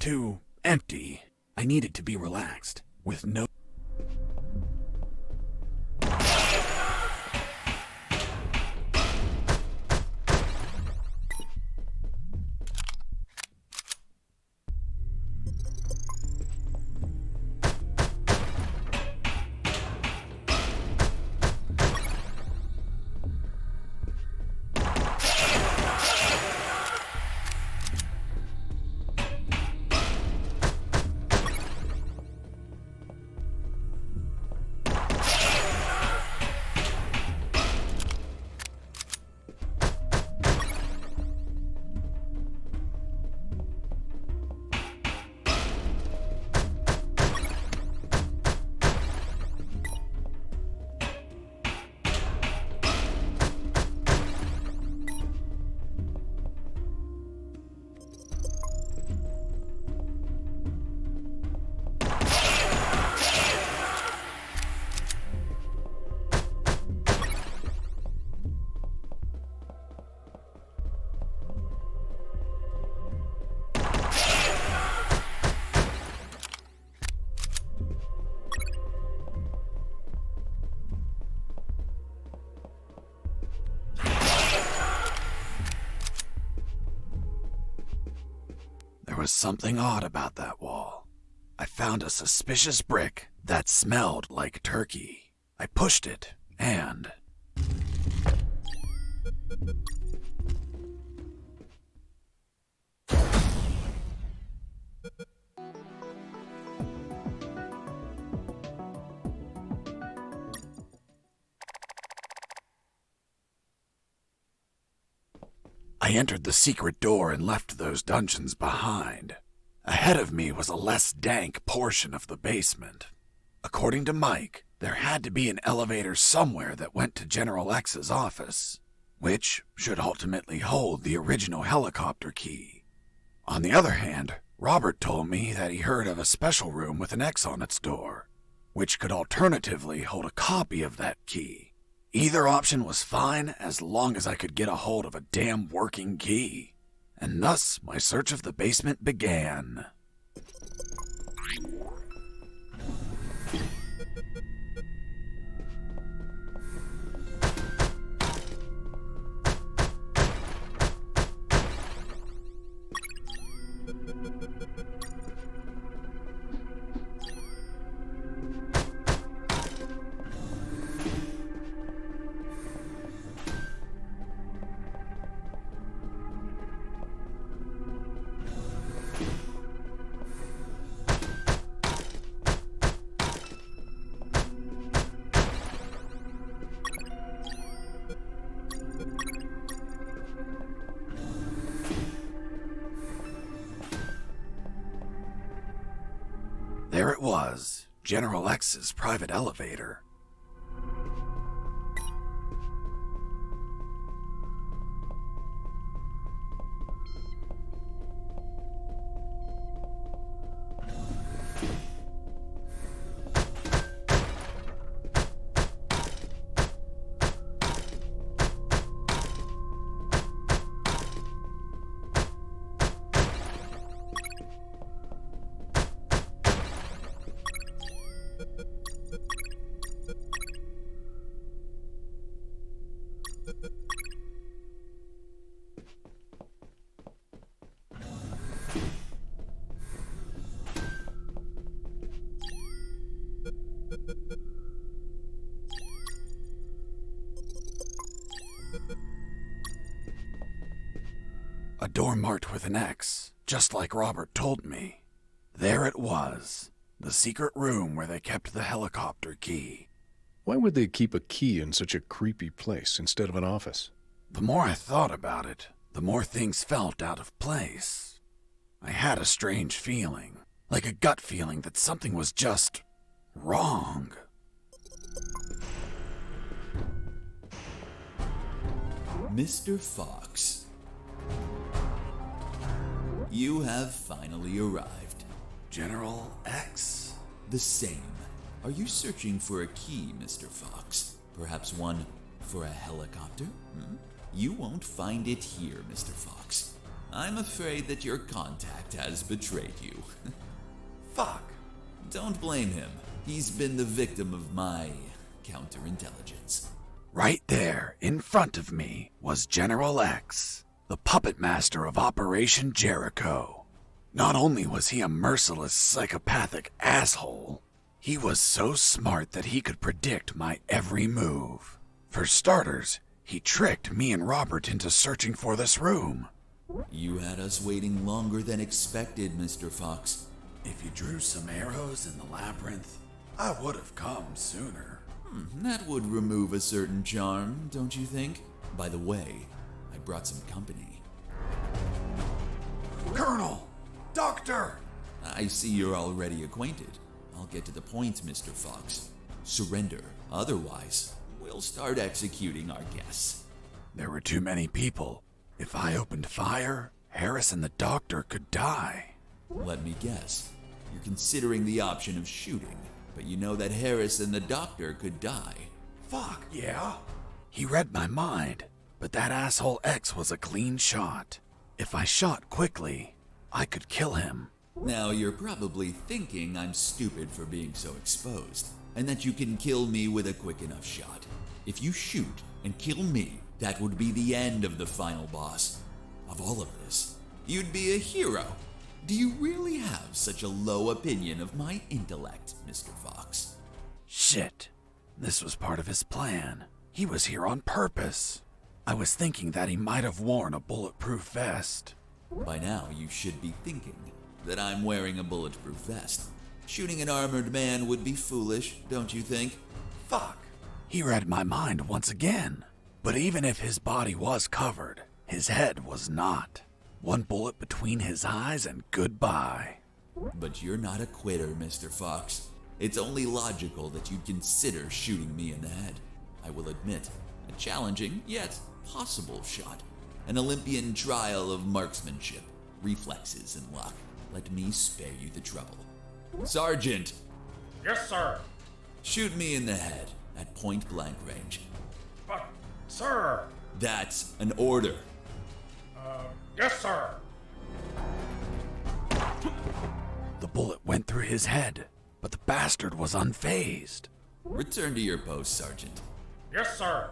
too empty. I needed to be relaxed, with no... There was something odd about that wall. I found a suspicious brick that smelled like turkey. I pushed it, and... I entered the secret door and left those dungeons behind. Ahead of me was a less dank portion of the basement. According to Mike, there had to be an elevator somewhere that went to General X's office, which should ultimately hold the original helicopter key. On the other hand, Robert told me that he heard of a special room with an X on its door, which could alternatively hold a copy of that key. Either option was fine as long as I could get a hold of a damn working key. And thus my search of the basement began. There it was, General X's private elevator. A door marked with an X, just like Robert told me. There it was, the secret room where they kept the helicopter key. Why would they keep a key in such a creepy place instead of an office? The more I thought about it, the more things felt out of place. I had a strange feeling, like a gut feeling that something was just wrong. Mr. Fox, you have finally arrived. General X? The same. Are you searching for a key, Mr. Fox? Perhaps one for a helicopter? You won't find it here, Mr. Fox. I'm afraid that your contact has betrayed you. Fuck. Don't blame him. He's been the victim of my counterintelligence. Right there, in front of me, was General X, the puppet master of Operation Jericho. Not only was he a merciless, psychopathic asshole, he was so smart that he could predict my every move. For starters, he tricked me and Robert into searching for this room. You had us waiting longer than expected, Mr. Fox. If you drew some arrows in the labyrinth, I would have come sooner. That would remove a certain charm, don't you think? By the way, I brought some company. Colonel! Doctor! I see you're already acquainted. I'll get to the point, Mr. Fox. Surrender. Otherwise, we'll start executing our guests. There were too many people. If I opened fire, Harris and the doctor could die. Let me guess. You're considering the option of shooting, but you know that Harris and the doctor could die. Fuck, yeah? He read my mind, but that asshole X was a clean shot. If I shot quickly, I could kill him. Now you're probably thinking I'm stupid for being so exposed, and that you can kill me with a quick enough shot. If you shoot and kill me, that would be the end of the final boss. Of all of this, you'd be a hero. Do you really have such a low opinion of my intellect, Mr. Fox? Shit. This was part of his plan. He was here on purpose. I was thinking that he might have worn a bulletproof vest. By now, you should be thinking that I'm wearing a bulletproof vest. Shooting an armored man would be foolish, don't you think? Fuck. He read my mind once again. But even if his body was covered, his head was not. One bullet between his eyes and goodbye. But you're not a quitter, Mr. Fox. It's only logical that you'd consider shooting me in the head. I will admit, a challenging yet possible shot. An Olympian trial of marksmanship, reflexes, and luck. Let me spare you the trouble. Sergeant! Yes, sir. Shoot me in the head at point blank range. But, sir. That's an order. Yes, sir. The bullet went through his head, but the bastard was unfazed. Return to your post, Sergeant. Yes, sir.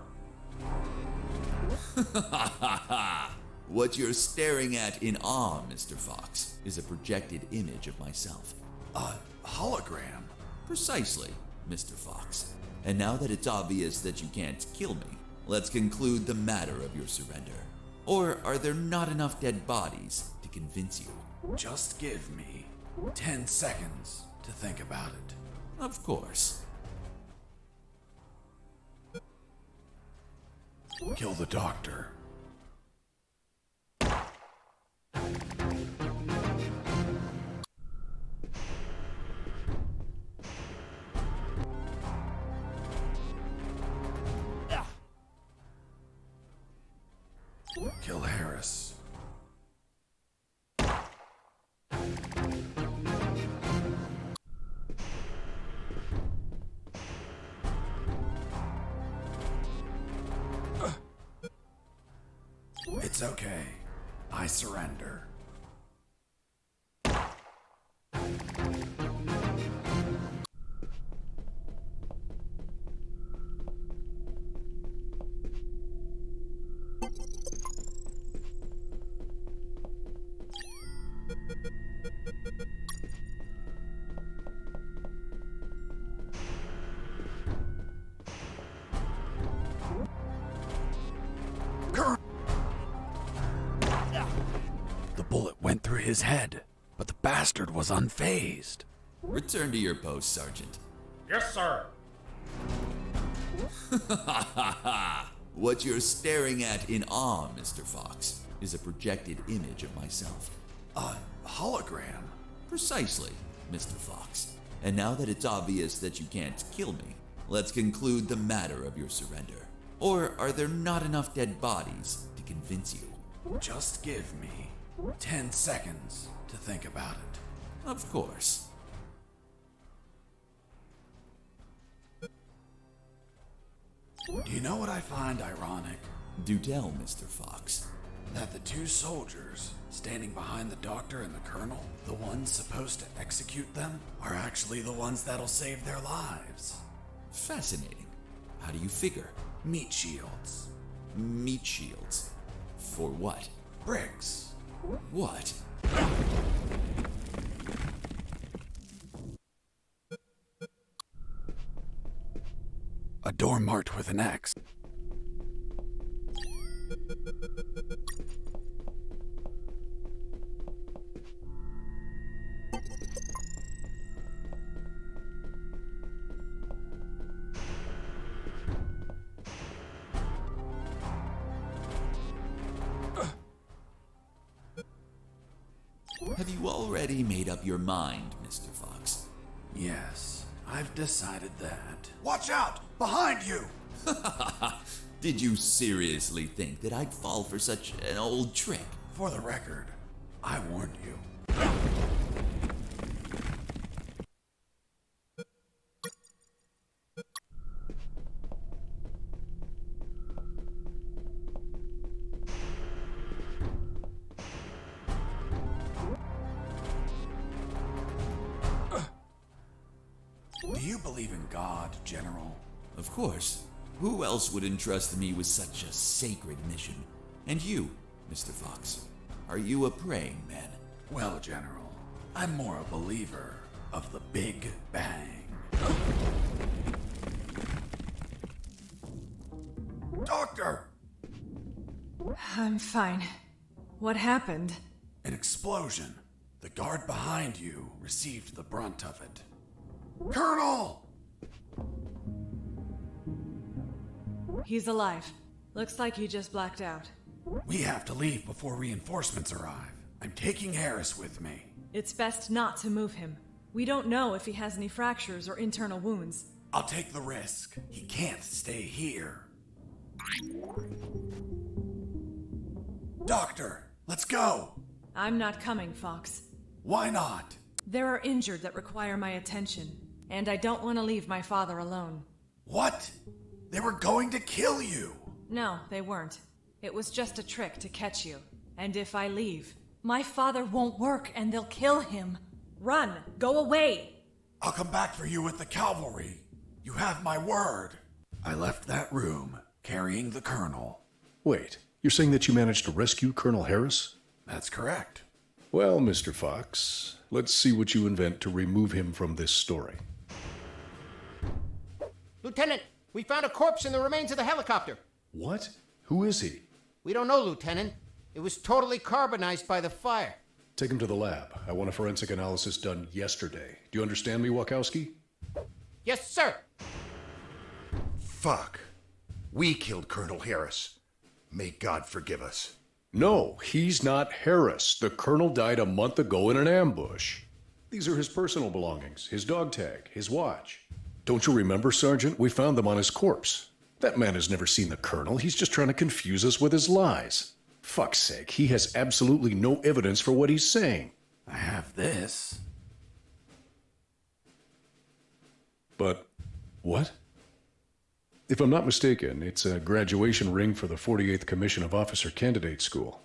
What you're staring at in awe, Mr. Fox, is a projected image of myself. A hologram? Precisely, Mr. Fox. And now that it's obvious that you can't kill me, let's conclude the matter of your surrender. Or are there not enough dead bodies to convince you? Just give me 10 seconds to think about it. Of course. Kill the doctor. Kill Harris. It's okay. I surrender. The bullet went through his head, but the bastard was unfazed. Return to your post, Sergeant. Yes, sir. What you're staring at in awe, Mr. Fox, is a projected image of myself. A hologram? Precisely, Mr. Fox. And now that it's obvious that you can't kill me, let's conclude the matter of your surrender. Or are there not enough dead bodies to convince you? Just give me 10 seconds to think about it. Of course. Do you know what I find ironic? Do tell, Mr. Fox. that the two soldiers standing behind the doctor and the colonel, the ones supposed to execute them, are actually the ones that'll save their lives. Fascinating. How do you figure? Meat shields. Meat shields. For what? Bricks. What? A door marked with an X. Have you already made up your mind, Mr. Fox? Yes, I've decided that. Watch out! Behind you! Did you seriously think that I'd fall for such an old trick? For the record, I warned you. Do you believe in God, General? Of course. Who else would entrust me with such a sacred mission? And you, Mr. Fox, are you a praying man? Well, General, I'm more a believer of the Big Bang. Doctor! I'm fine. What happened? An explosion. The guard behind you received the brunt of it. Colonel! He's alive. Looks like he just blacked out. We have to leave before reinforcements arrive. I'm taking Harris with me. It's best not to move him. We don't know if he has any fractures or internal wounds. I'll take the risk. He can't stay here. Doctor, let's go! I'm not coming, Fox. Why not? There are injured that require my attention, and I don't want to leave my father alone. What? They were going to kill you! No, they weren't. It was just a trick to catch you. And if I leave, my father won't work and they'll kill him. Run! Go away! I'll come back for you with the cavalry. You have my word. I left that room, carrying the colonel. Wait, you're saying that you managed to rescue Colonel Harris? That's correct. Well, Mr. Fox, let's see what you invent to remove him from this story. Lieutenant, we found a corpse in the remains of the helicopter. What? Who is he? We don't know, Lieutenant. It was totally carbonized by the fire. Take him to the lab. I want a forensic analysis done yesterday. Do you understand me, Wachowski? Yes, sir. Fuck. We killed Colonel Harris. May God forgive us. No, he's not Harris. The colonel died a month ago in an ambush. These are his personal belongings, his dog tag, his watch. Don't you remember, Sergeant? We found them on his corpse. That man has never seen the colonel. He's just trying to confuse us with his lies. Fuck's sake, he has absolutely no evidence for what he's saying. I have this. But what? If I'm not mistaken, it's a graduation ring for the 48th Commission of Officer Candidate School.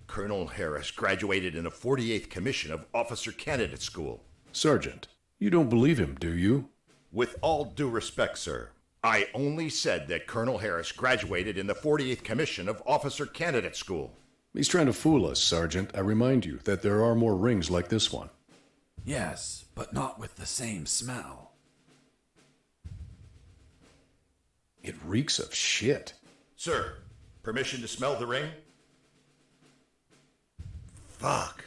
Colonel Harris graduated in the 48th Commission of Officer Candidate School. Sergeant, you don't believe him, do you? With all due respect, sir, I only said that Colonel Harris graduated in the 48th Commission of Officer Candidate School. He's trying to fool us, Sergeant. I remind you that there are more rings like this one. Yes, but not with the same smell. It reeks of shit. Sir, permission to smell the ring? Fuck.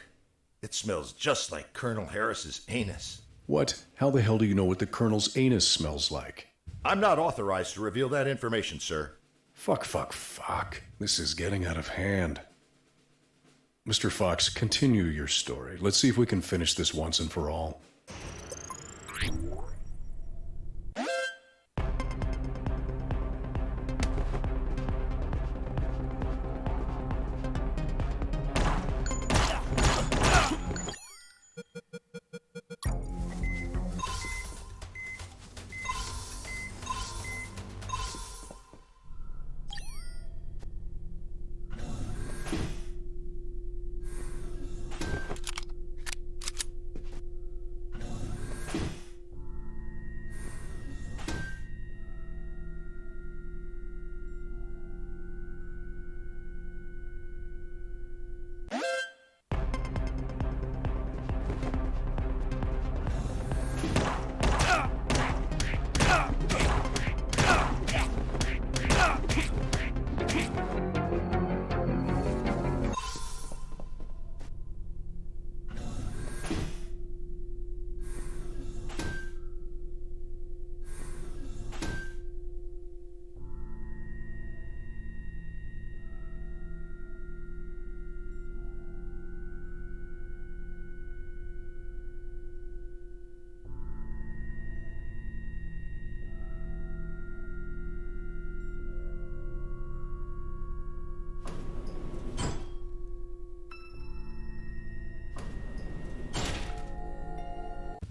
It smells just like Colonel Harris's anus. What? How the hell do you know what the colonel's anus smells like? I'm not authorized to reveal that information, sir. Fuck. This is getting out of hand. Mr. Fox, continue your story. Let's see if we can finish this once and for all.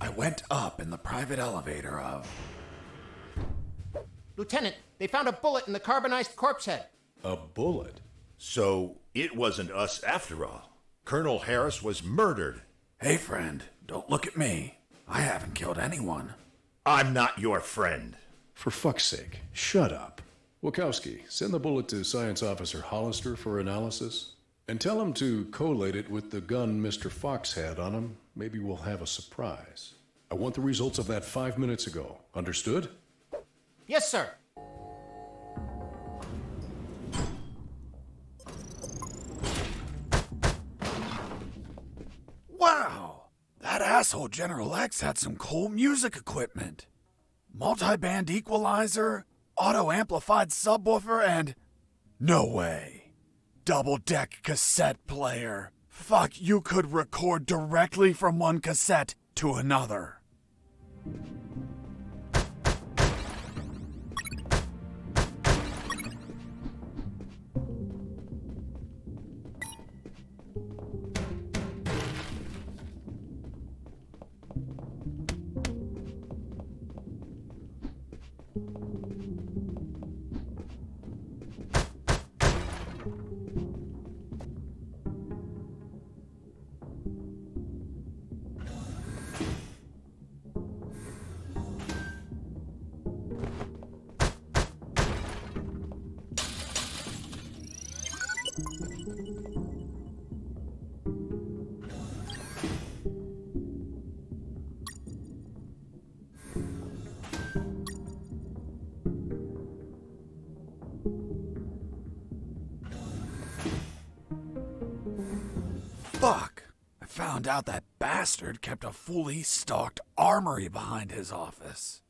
I went up in the private elevator of... Lieutenant, they found a bullet in the carbonized corpse head. A bullet? So it wasn't us after all. Colonel Harris was murdered. Hey, friend, don't look at me. I haven't killed anyone. I'm not your friend. For fuck's sake, shut up. Wachowski, send the bullet to Science Officer Hollister for analysis. And tell him to collate it with the gun Mr. Fox had on him. Maybe we'll have a surprise. I want the results of that 5 minutes ago. Understood? Yes, sir. Wow! That asshole General X had some cool music equipment. Multi-band equalizer, auto-amplified subwoofer, and... No way. Double-deck cassette player. Fuck, you could record directly from one cassette to another. Fuck! I found out that bastard kept a fully stocked armory behind his office.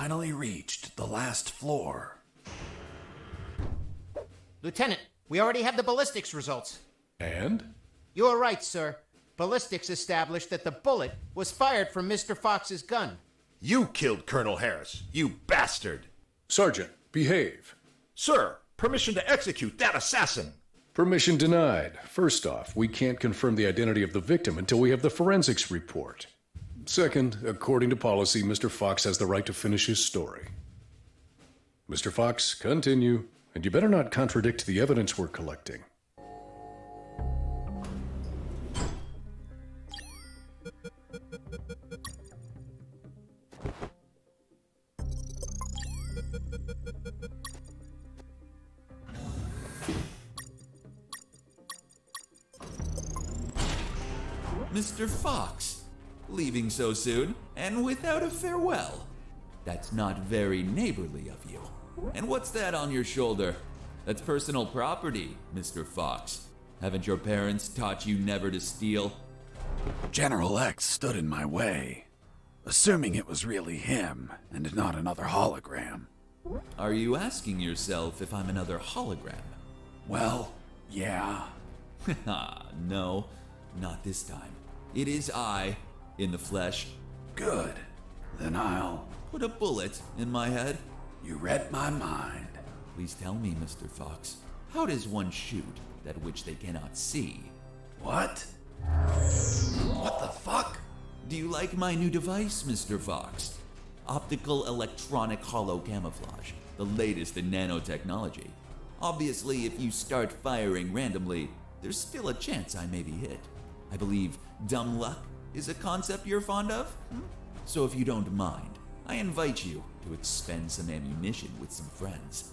finally reached the last floor. Lieutenant, we already have the ballistics results. And? You are right, sir. Ballistics established that the bullet was fired from Mr. Fox's gun. You killed Colonel Harris, you bastard! Sergeant, behave. Sir, permission to execute that assassin! Permission denied. First off, we can't confirm the identity of the victim until we have the forensics report. Second, according to policy, Mr. Fox has the right to finish his story. Mr. Fox, continue. And you better not contradict the evidence we're collecting. Mr. Fox, leaving so soon and without a farewell. That's not very neighborly of you. And what's that on your shoulder? That's personal property, Mr. Fox. Haven't your parents taught you never to steal? General X stood in my way, assuming it was really him and not another hologram. Are you asking yourself if I'm another hologram? Well, yeah. No, not this time. It is I, in the flesh. Good. Then I'll... Put a bullet in my head. You read my mind. Please tell me, Mr. Fox, how does one shoot that which they cannot see? What? What the fuck? Do you like my new device, Mr. Fox? Optical electronic hollow camouflage, the latest in nanotechnology. Obviously, if you start firing randomly, there's still a chance I may be hit. I believe dumb luck is a concept you're fond of? So if you don't mind, I invite you to expend some ammunition with some friends.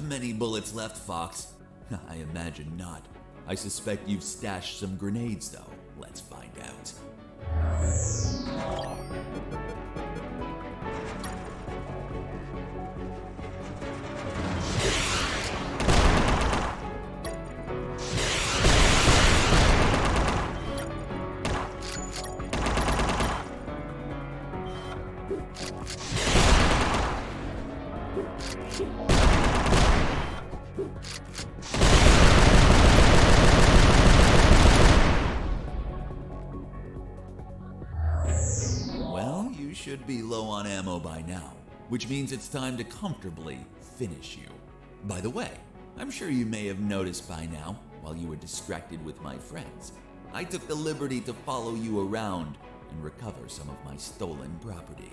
Many bullets left, Fox? I imagine not. I suspect you've stashed some grenades, though. Let's find out. Well, you should be low on ammo by now, which means it's time to comfortably finish you. By the way, I'm sure you may have noticed by now, while you were distracted with my friends, I took the liberty to follow you around and recover some of my stolen property.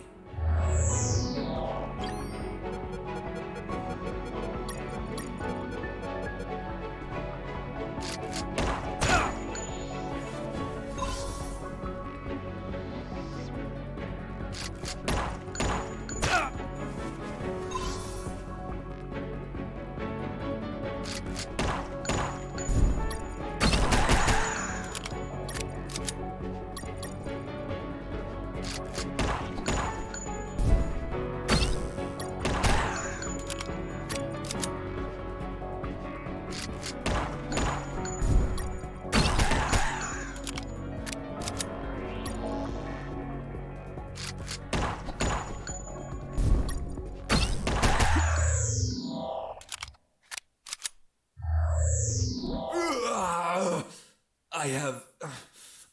I have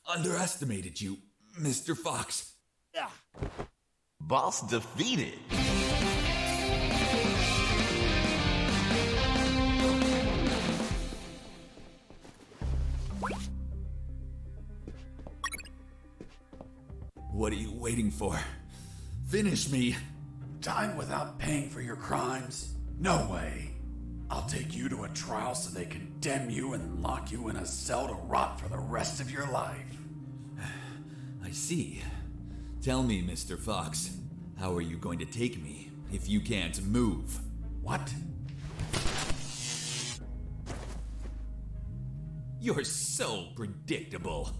underestimated you, Mr. Fox. Boss defeated. What are you waiting for? Finish me. Time without paying for your crimes? No way. I'll take you to a trial so they condemn you and lock you in a cell to rot for the rest of your life. I see. Tell me, Mr. Fox, how are you going to take me if you can't move? What? You're so predictable.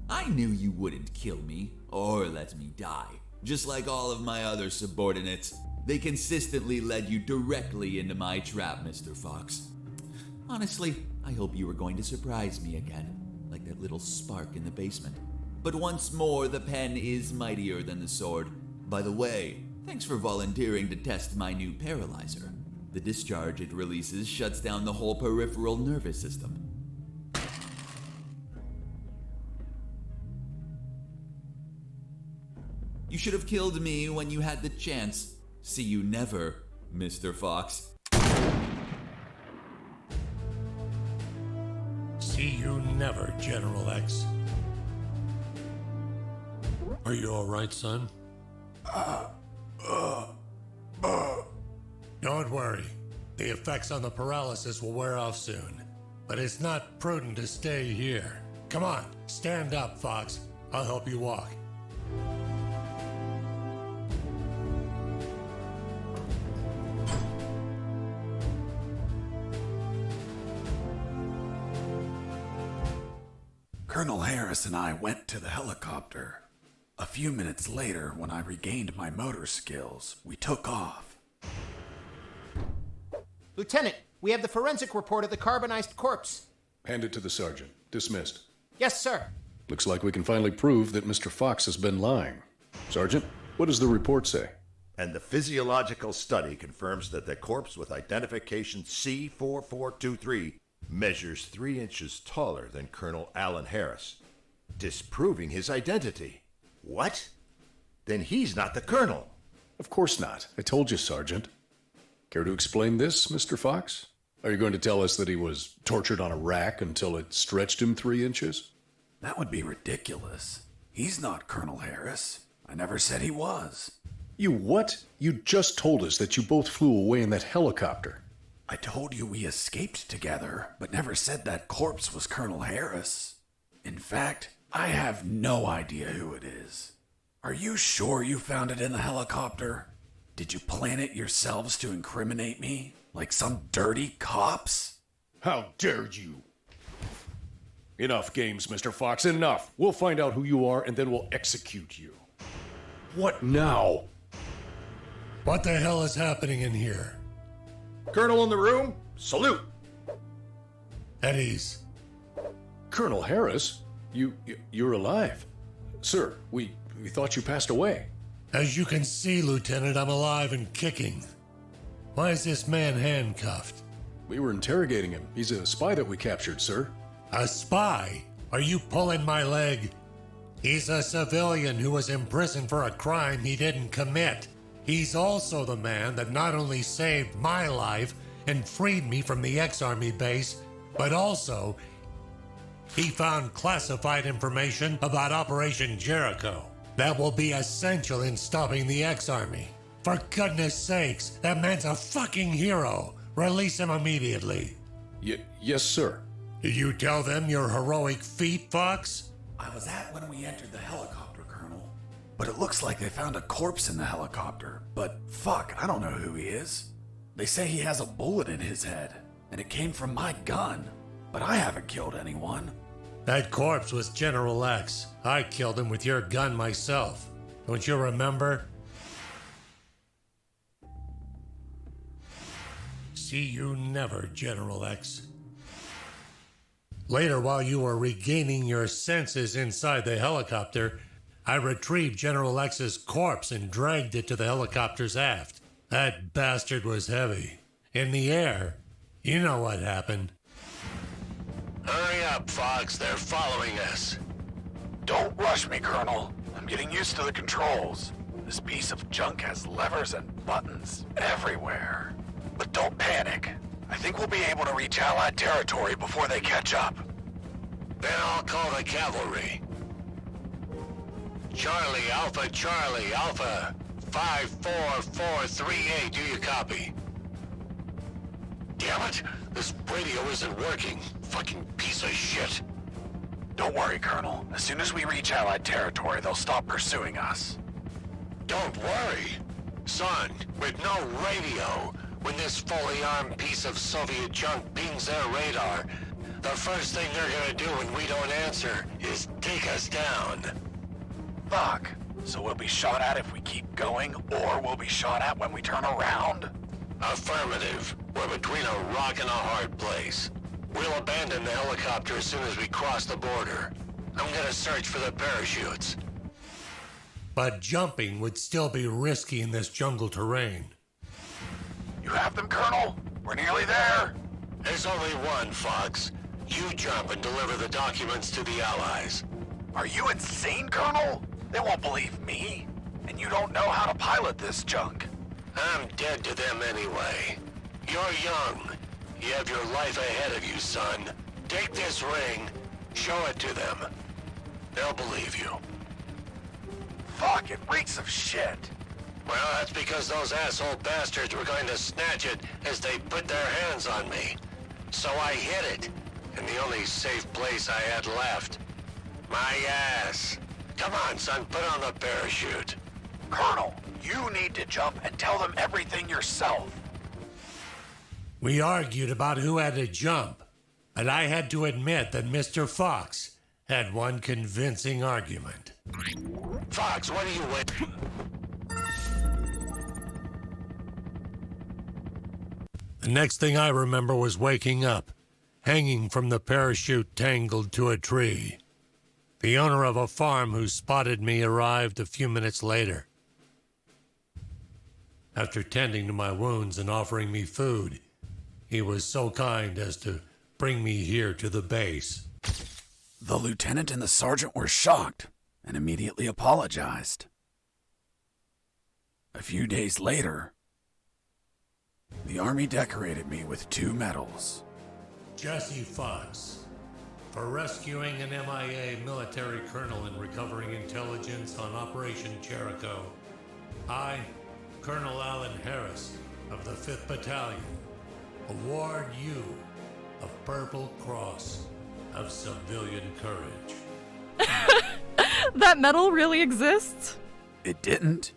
I knew you wouldn't kill me or let me die. Just like all of my other subordinates, they consistently led you directly into my trap, Mr. Fox. Honestly, I hope you were going to surprise me again, like that little spark in the basement. But once more, the pen is mightier than the sword. By the way, thanks for volunteering to test my new paralyzer. The discharge it releases shuts down the whole peripheral nervous system. You should have killed me when you had the chance. See you never, Mr. Fox. See you never, General X. Are you all right, son? Don't worry. The effects on the paralysis will wear off soon. But it's not prudent to stay here. Come on, stand up, Fox. I'll help you walk. Colonel Harris and I went to the helicopter. A few minutes later, when I regained my motor skills, we took off. Lieutenant, we have the forensic report of the carbonized corpse. Hand it to the sergeant. Dismissed. Yes, sir. Looks like we can finally prove that Mr. Fox has been lying. Sergeant, what does the report say? And the physiological study confirms that the corpse with identification C4423 measures 3 inches taller than Colonel Alan Harris, disproving his identity. What? Then he's not the colonel. Of course not. I told you, Sergeant. Care to explain this, Mr. Fox? Are you going to tell us that he was tortured on a rack until it stretched him 3 inches? That would be ridiculous. He's not Colonel Harris. I never said he was. You what? You just told us that you both flew away in that helicopter. I told you we escaped together, but never said that corpse was Colonel Harris. In fact, I have no idea who it is. Are you sure you found it in the helicopter? Did you plan it yourselves to incriminate me? Like some dirty cops? How dare you? Enough games, Mr. Fox, enough. We'll find out who you are and then we'll execute you. What now? What the hell is happening in here? Colonel in the room, salute. At ease. Colonel Harris? You're alive. Sir, we thought you passed away. As you can see, Lieutenant, I'm alive and kicking. Why is this man handcuffed? We were interrogating him. He's a spy that we captured, sir. A spy? Are you pulling my leg? He's a civilian who was imprisoned for a crime he didn't commit. He's also the man that not only saved my life and freed me from the ex-Army base, but also he found classified information about Operation Jericho that will be essential in stopping the ex-Army. For goodness sakes, that man's a fucking hero. Release him immediately. Yes, sir. Did you tell them your heroic feat, Fox? I was at when we entered the helicopter, Colonel. But it looks like they found a corpse in the helicopter. But fuck, I don't know who he is. They say he has a bullet in his head, and it came from my gun. But I haven't killed anyone. That corpse was General X. I killed him with your gun myself. Don't you remember? See you never, General X. Later, while you were regaining your senses inside the helicopter, I retrieved General X's corpse and dragged it to the helicopter's aft. That bastard was heavy. In the air, you know what happened. Hurry up, Fox. They're following us. Don't rush me, Colonel. I'm getting used to the controls. This piece of junk has levers and buttons everywhere. But don't panic. I think we'll be able to reach Allied territory before they catch up. Then I'll call the cavalry. Charlie, Alpha, 54438, do you copy? Damn it, this radio isn't working. Fucking piece of shit. Don't worry, Colonel. As soon as we reach Allied territory, they'll stop pursuing us. Don't worry. Son, with no radio, when this fully armed piece of Soviet junk pings their radar, the first thing they're gonna do when we don't answer is take us down. Fuck. So we'll be shot at if we keep going, or we'll be shot at when we turn around? Affirmative. We're between a rock and a hard place. We'll abandon the helicopter as soon as we cross the border. I'm gonna search for the parachutes. But jumping would still be risky in this jungle terrain. You have them, Colonel? We're nearly there. There's only one, Fox. You jump and deliver the documents to the Allies. Are you insane, Colonel? They won't believe me. And you don't know how to pilot this junk. I'm dead to them anyway. You're young. You have your life ahead of you, son. Take this ring, show it to them. They'll believe you. Fuck, it reeks of shit. Well, that's because those asshole bastards were going to snatch it as they put their hands on me. So I hid it, in the only safe place I had left. My ass. Come on, son, put on the parachute. Colonel, you need to jump and tell them everything yourself. We argued about who had to jump, and I had to admit that Mr. Fox had one convincing argument. Fox, what are you waiting? The next thing I remember was waking up, hanging from the parachute tangled to a tree. The owner of a farm who spotted me arrived a few minutes later. After tending to my wounds and offering me food, he was so kind as to bring me here to the base. The lieutenant and the sergeant were shocked and immediately apologized. A few days later, the Army decorated me with 2 medals. Jesse Fox, for rescuing an MIA military colonel and recovering intelligence on Operation Jericho. I, Colonel Alan Harris of the 5th Battalion, award you a Purple Cross of Civilian Courage. That medal really exists? It didn't.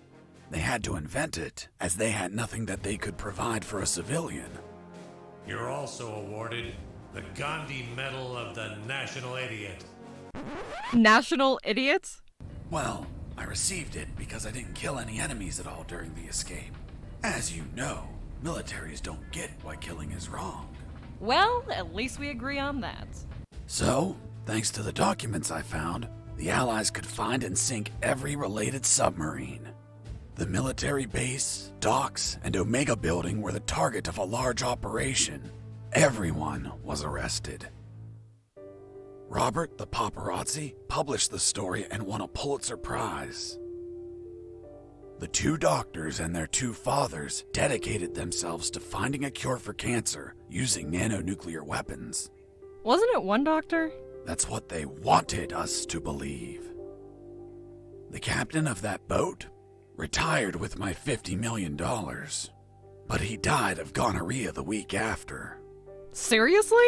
They had to invent it, as they had nothing that they could provide for a civilian. You're also awarded the Gandhi Medal of the National Idiot. National idiot? Well, I received it because I didn't kill any enemies at all during the escape. As you know, militaries don't get why killing is wrong. Well, at least we agree on that. So, thanks to the documents I found, the Allies could find and sink every related submarine. The military base, docks, and Omega building were the target of a large operation. Everyone was arrested. Robert the paparazzi published the story and won a Pulitzer Prize. The 2 doctors and their 2 fathers dedicated themselves to finding a cure for cancer using nanonuclear weapons. Wasn't it one doctor? That's what they wanted us to believe. The captain of that boat retired with my $50 million, but he died of gonorrhea the week after. Seriously?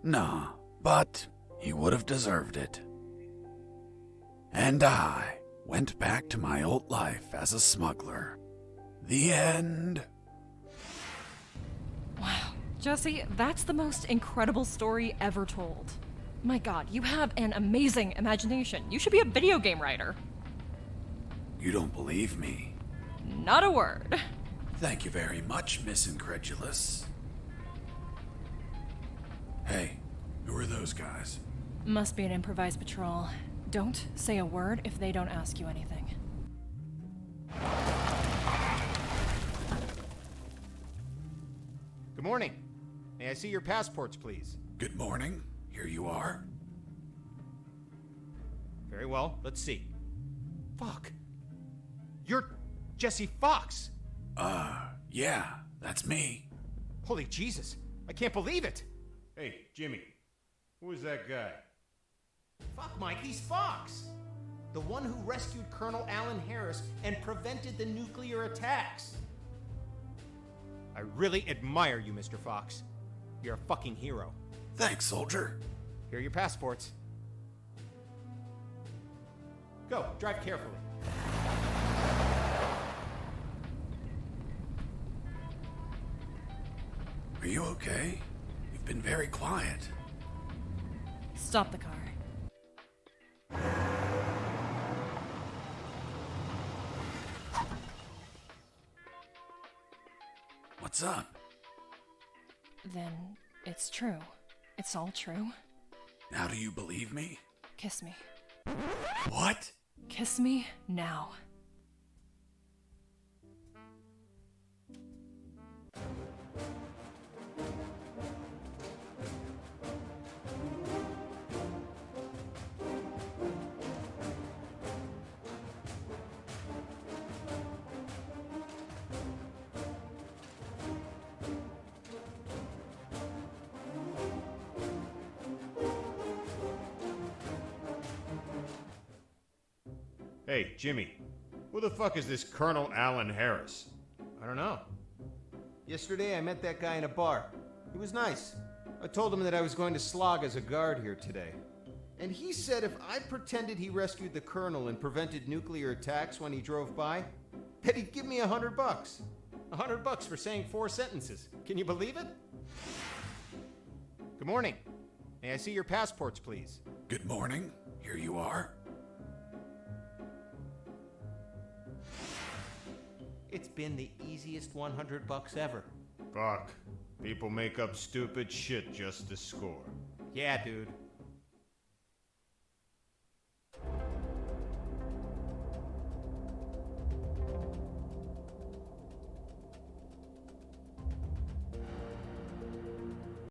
Nah, but he would have deserved it. And I went back to my old life as a smuggler. The end. Wow. Jesse, that's the most incredible story ever told. My God, you have an amazing imagination. You should be a video game writer. You don't believe me? Not a word. Thank you very much, Miss Incredulous. Hey, who are those guys? Must be an improvised patrol. Don't say a word if they don't ask you anything. Good morning. May I see your passports, please? Good morning. Here you are. Very well. Let's see. Fuck. You're Jesse Fox. Yeah, that's me. Holy Jesus. I can't believe it. Hey, Jimmy, who is that guy? Fuck, Mike, he's Fox. The one who rescued Colonel Alan Harris and prevented the nuclear attacks. I really admire you, Mr. Fox. You're a fucking hero. Thanks, soldier. Here are your passports. Go, drive carefully. Are you okay? You've been very quiet. Stop the car. What's up? Then it's true. It's all true. Now do you believe me? Kiss me. What? Kiss me now. Hey, Jimmy. Who the fuck is this Colonel Alan Harris? I don't know. Yesterday I met that guy in a bar. He was nice. I told him that I was going to slog as a guard here today. And he said if I pretended he rescued the Colonel and prevented nuclear attacks when he drove by, that he'd give me $100. $100 for saying 4 sentences. Can you believe it? Good morning. May I see your passports, please? Good morning. Here you are. It's been the easiest $100 ever. Fuck. People make up stupid shit just to score. Yeah, dude.